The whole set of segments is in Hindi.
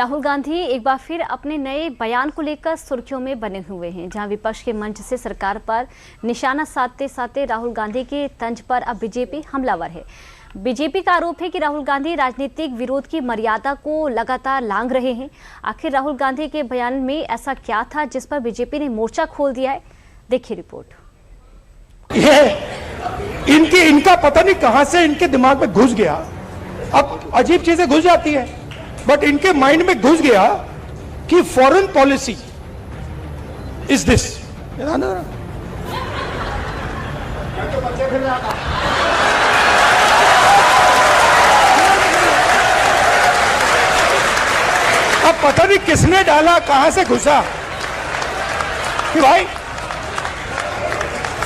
राहुल गांधी एक बार फिर अपने नए बयान को लेकर सुर्खियों में बने हुए हैं, जहां विपक्ष के मंच से सरकार पर निशाना साधते साधते राहुल गांधी के तंज पर अब बीजेपी हमलावर है। बीजेपी का आरोप है कि राहुल गांधी राजनीतिक विरोध की मर्यादा को लगातार लांघ रहे हैं। आखिर राहुल गांधी के बयान में ऐसा क्या था जिस पर बीजेपी ने मोर्चा खोल दिया है? देखिए रिपोर्ट। ये इनका पता नहीं कहां से इनके दिमाग में घुस गया। अब अजीब चीजें घुस जाती है, बट इनके माइंड में घुस गया कि फॉरेन पॉलिसी इज दिस। अब पता नहीं किसने डाला, कहां से घुसा कि भाई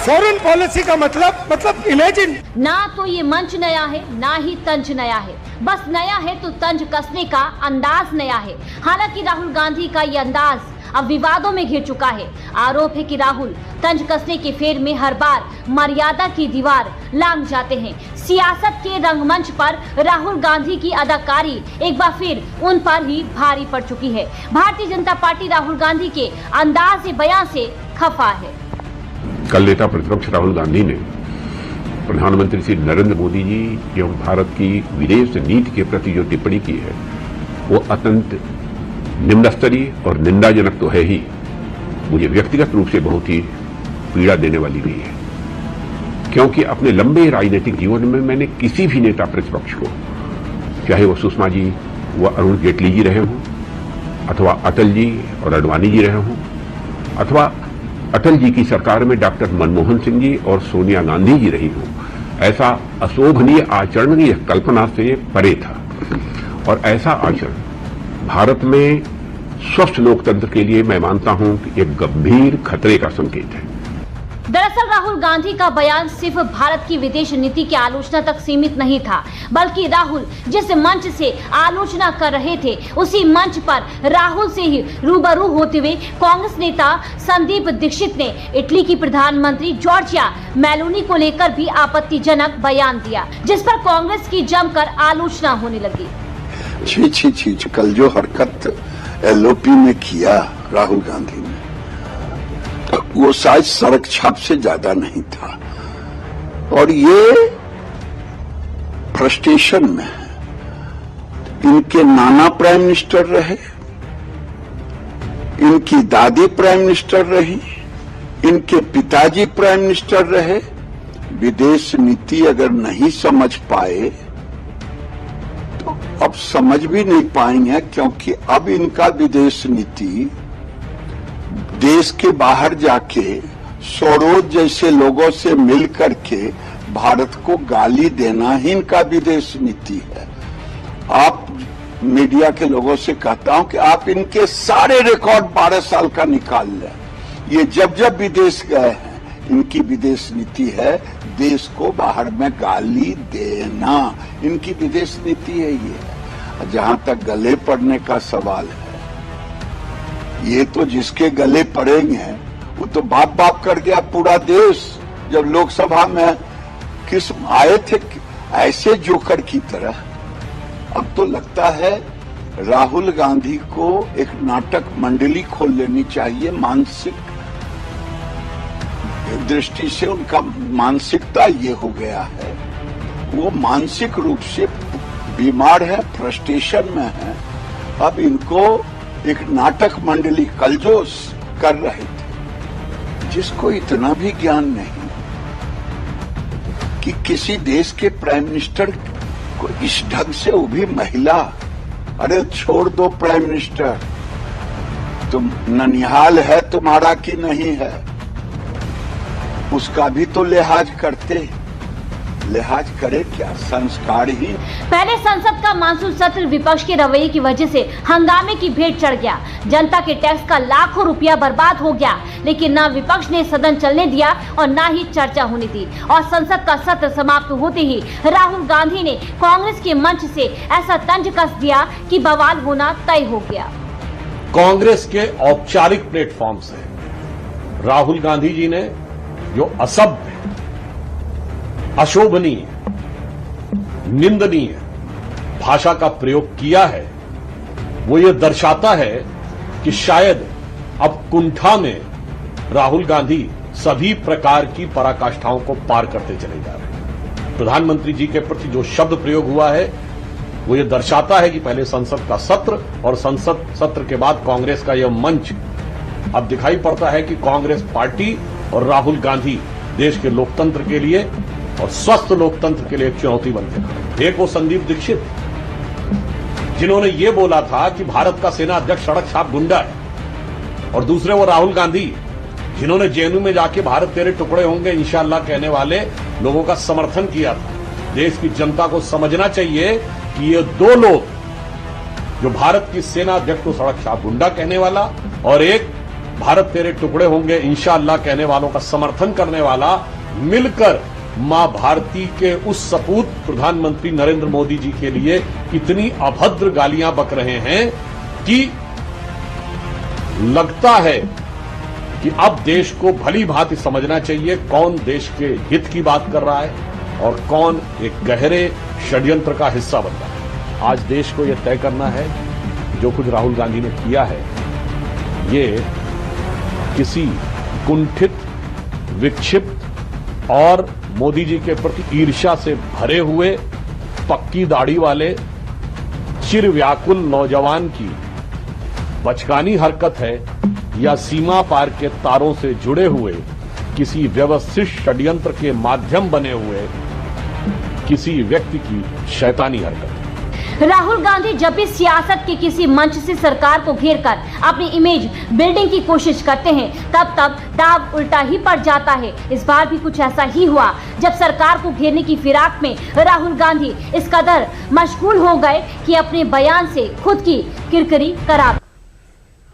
फॉरेन पॉलिसी का मतलब इमेजिन। ना तो ये मंच नया है, ना ही तंज नया है। बस नया है तो तंज कसने का अंदाज नया है। हालांकि राहुल गांधी का ये अंदाज अब विवादों में घिर चुका है। आरोप है कि राहुल तंज कसने के फेर में हर बार मर्यादा की दीवार लांघ जाते हैं। सियासत के रंगमंच पर राहुल गांधी की अदाकारी एक बार फिर उन पर ही भारी पड़ चुकी है। भारतीय जनता पार्टी राहुल गांधी के अंदाज बयान से खफा है। कल नेता प्रतिपक्ष राहुल गांधी ने प्रधानमंत्री श्री नरेंद्र मोदी जी एवं भारत की विदेश नीति के प्रति जो टिप्पणी की है वो अत्यंत निम्न स्तरीय और निंदाजनक तो है ही, मुझे व्यक्तिगत रूप से बहुत ही पीड़ा देने वाली भी है। क्योंकि अपने लंबे राजनीतिक जीवन में मैंने किसी भी नेता प्रतिपक्ष को, चाहे वो सुषमा जी व अरुण जेटली जी रहे हों, अथवा अटल जी और अडवाणी जी रहे हों, अथवा अटल जी की सरकार में डॉक्टर मनमोहन सिंह जी और सोनिया गांधी जी रही हो, ऐसा अशोभनीय आचरण की कल्पना से परे था। और ऐसा आचरण भारत में स्वस्थ लोकतंत्र के लिए मैं मानता हूं कि एक गंभीर खतरे का संकेत है। दरअसल राहुल गांधी का बयान सिर्फ भारत की विदेश नीति की आलोचना तक सीमित नहीं था, बल्कि राहुल जिस मंच से आलोचना कर रहे थे उसी मंच पर राहुल से ही रूबरू होते हुए कांग्रेस नेता संदीप दीक्षित ने इटली की प्रधानमंत्री जॉर्जिया मेलोनी को लेकर भी आपत्तिजनक बयान दिया, जिस पर कांग्रेस की जमकर आलोचना होने लगी। छी कल जो हरकत एलओपी में किया राहुल गांधी ने, वो शायद सड़क छाप से ज्यादा नहीं था। और ये फ्रस्ट्रेशन में है। इनके नाना प्राइम मिनिस्टर रहे, इनकी दादी प्राइम मिनिस्टर रही, इनके पिताजी प्राइम मिनिस्टर रहे। विदेश नीति अगर नहीं समझ पाए तो अब समझ भी नहीं पाएंगे, क्योंकि अब इनका विदेश नीति देश के बाहर जाके सोरोज जैसे लोगों से मिल करके भारत को गाली देना ही इनका विदेश नीति है। आप मीडिया के लोगों से कहता हूं कि आप इनके सारे रिकॉर्ड 12 साल का निकाल लें। ये जब विदेश गए हैं, इनकी विदेश नीति है देश को बाहर में गाली देना। इनकी विदेश नीति है ये। जहां तक गले पड़ने का सवाल है, ये तो जिसके गले पड़ेंगे वो तो बाप कर गया पूरा देश। जब लोकसभा में किस आए थे ऐसे जोकर की तरह, अब तो लगता है राहुल गांधी को एक नाटक मंडली खोल लेनी चाहिए। मानसिक दृष्टि से उनका मानसिकता ये हो गया है, वो मानसिक रूप से बीमार है, फ्रस्ट्रेशन में है। अब इनको एक नाटक मंडली कलजोस कर रहे थे, जिसको इतना भी ज्ञान नहीं कि किसी देश के प्राइम मिनिस्टर को इस ढंग से, वो भी महिला। अरे छोड़ दो प्राइम मिनिस्टर, तुम ननिहाल है तुम्हारा कि नहीं है, उसका भी तो लिहाज करते। लिहाज करे क्या, संस्कार ही। पहले संसद का मानसून सत्र विपक्ष के रवैये की वजह से हंगामे की भेंट चढ़ गया। जनता के टैक्स का लाखों रुपया बर्बाद हो गया, लेकिन न विपक्ष ने सदन चलने दिया और न ही चर्चा होने दी। और संसद का सत्र समाप्त होते ही राहुल गांधी ने कांग्रेस के मंच से ऐसा तंज कस दिया कि बवाल होना तय हो गया। कांग्रेस के औपचारिक प्लेटफॉर्म से राहुल गांधी जी ने जो असभ्य, अशोभनीय, निंदनीय भाषा का प्रयोग किया है, वो ये दर्शाता है कि शायद अब कुंठा में राहुल गांधी सभी प्रकार की पराकाष्ठाओं को पार करते चले जा रहे हैं। प्रधानमंत्री जी के प्रति जो शब्द प्रयोग हुआ है वो ये दर्शाता है कि पहले संसद का सत्र और संसद सत्र के बाद कांग्रेस का यह मंच, अब दिखाई पड़ता है कि कांग्रेस पार्टी और राहुल गांधी देश के लोकतंत्र के लिए और स्वस्थ लोकतंत्र के लिए एक चुनौती बनते हैं। एक वो संदीप दीक्षित जिन्होंने ये बोला था कि भारत का सेना अध्यक्ष सड़क छाप गुंडा है, और दूसरे वो राहुल गांधी जिन्होंने जेएनयू में जाके भारत तेरे टुकड़े होंगे इंशाअल्लाह कहने वाले लोगों का समर्थन किया था। देश की जनता को समझना चाहिए कि ये दो लोग, जो भारत की सेना अध्यक्ष को सड़क छाप गुंडा कहने वाला और एक भारत तेरे टुकड़े होंगे इंशाअल्लाह कहने वालों का समर्थन करने वाला, मिलकर मां भारती के उस सपूत प्रधानमंत्री नरेंद्र मोदी जी के लिए इतनी अभद्र गालियां बक रहे हैं कि लगता है कि अब देश को भली भांति समझना चाहिए कौन देश के हित की बात कर रहा है और कौन एक गहरे षड्यंत्र का हिस्सा बन रहा है। आज देश को यह तय करना है कि जो कुछ राहुल गांधी ने किया है ये किसी कुंठित, विक्षिप्त और मोदी जी के प्रति ईर्ष्या से भरे हुए पक्की दाढ़ी वाले चिर व्याकुल नौजवान की बचकानी हरकत है या सीमा पार के तारों से जुड़े हुए किसी व्यवस्थित षड्यंत्र के माध्यम बने हुए किसी व्यक्ति की शैतानी हरकत है। राहुल गांधी जब भी सियासत के किसी मंच से सरकार को घेरकर अपनी इमेज बिल्डिंग की कोशिश करते हैं तब दाव उल्टा ही पड़ जाता है। इस बार भी कुछ ऐसा ही हुआ जब सरकार को घेरने की फिराक में राहुल गांधी इस कदर मशगूल हो गए कि अपने बयान से खुद की किरकिरी करा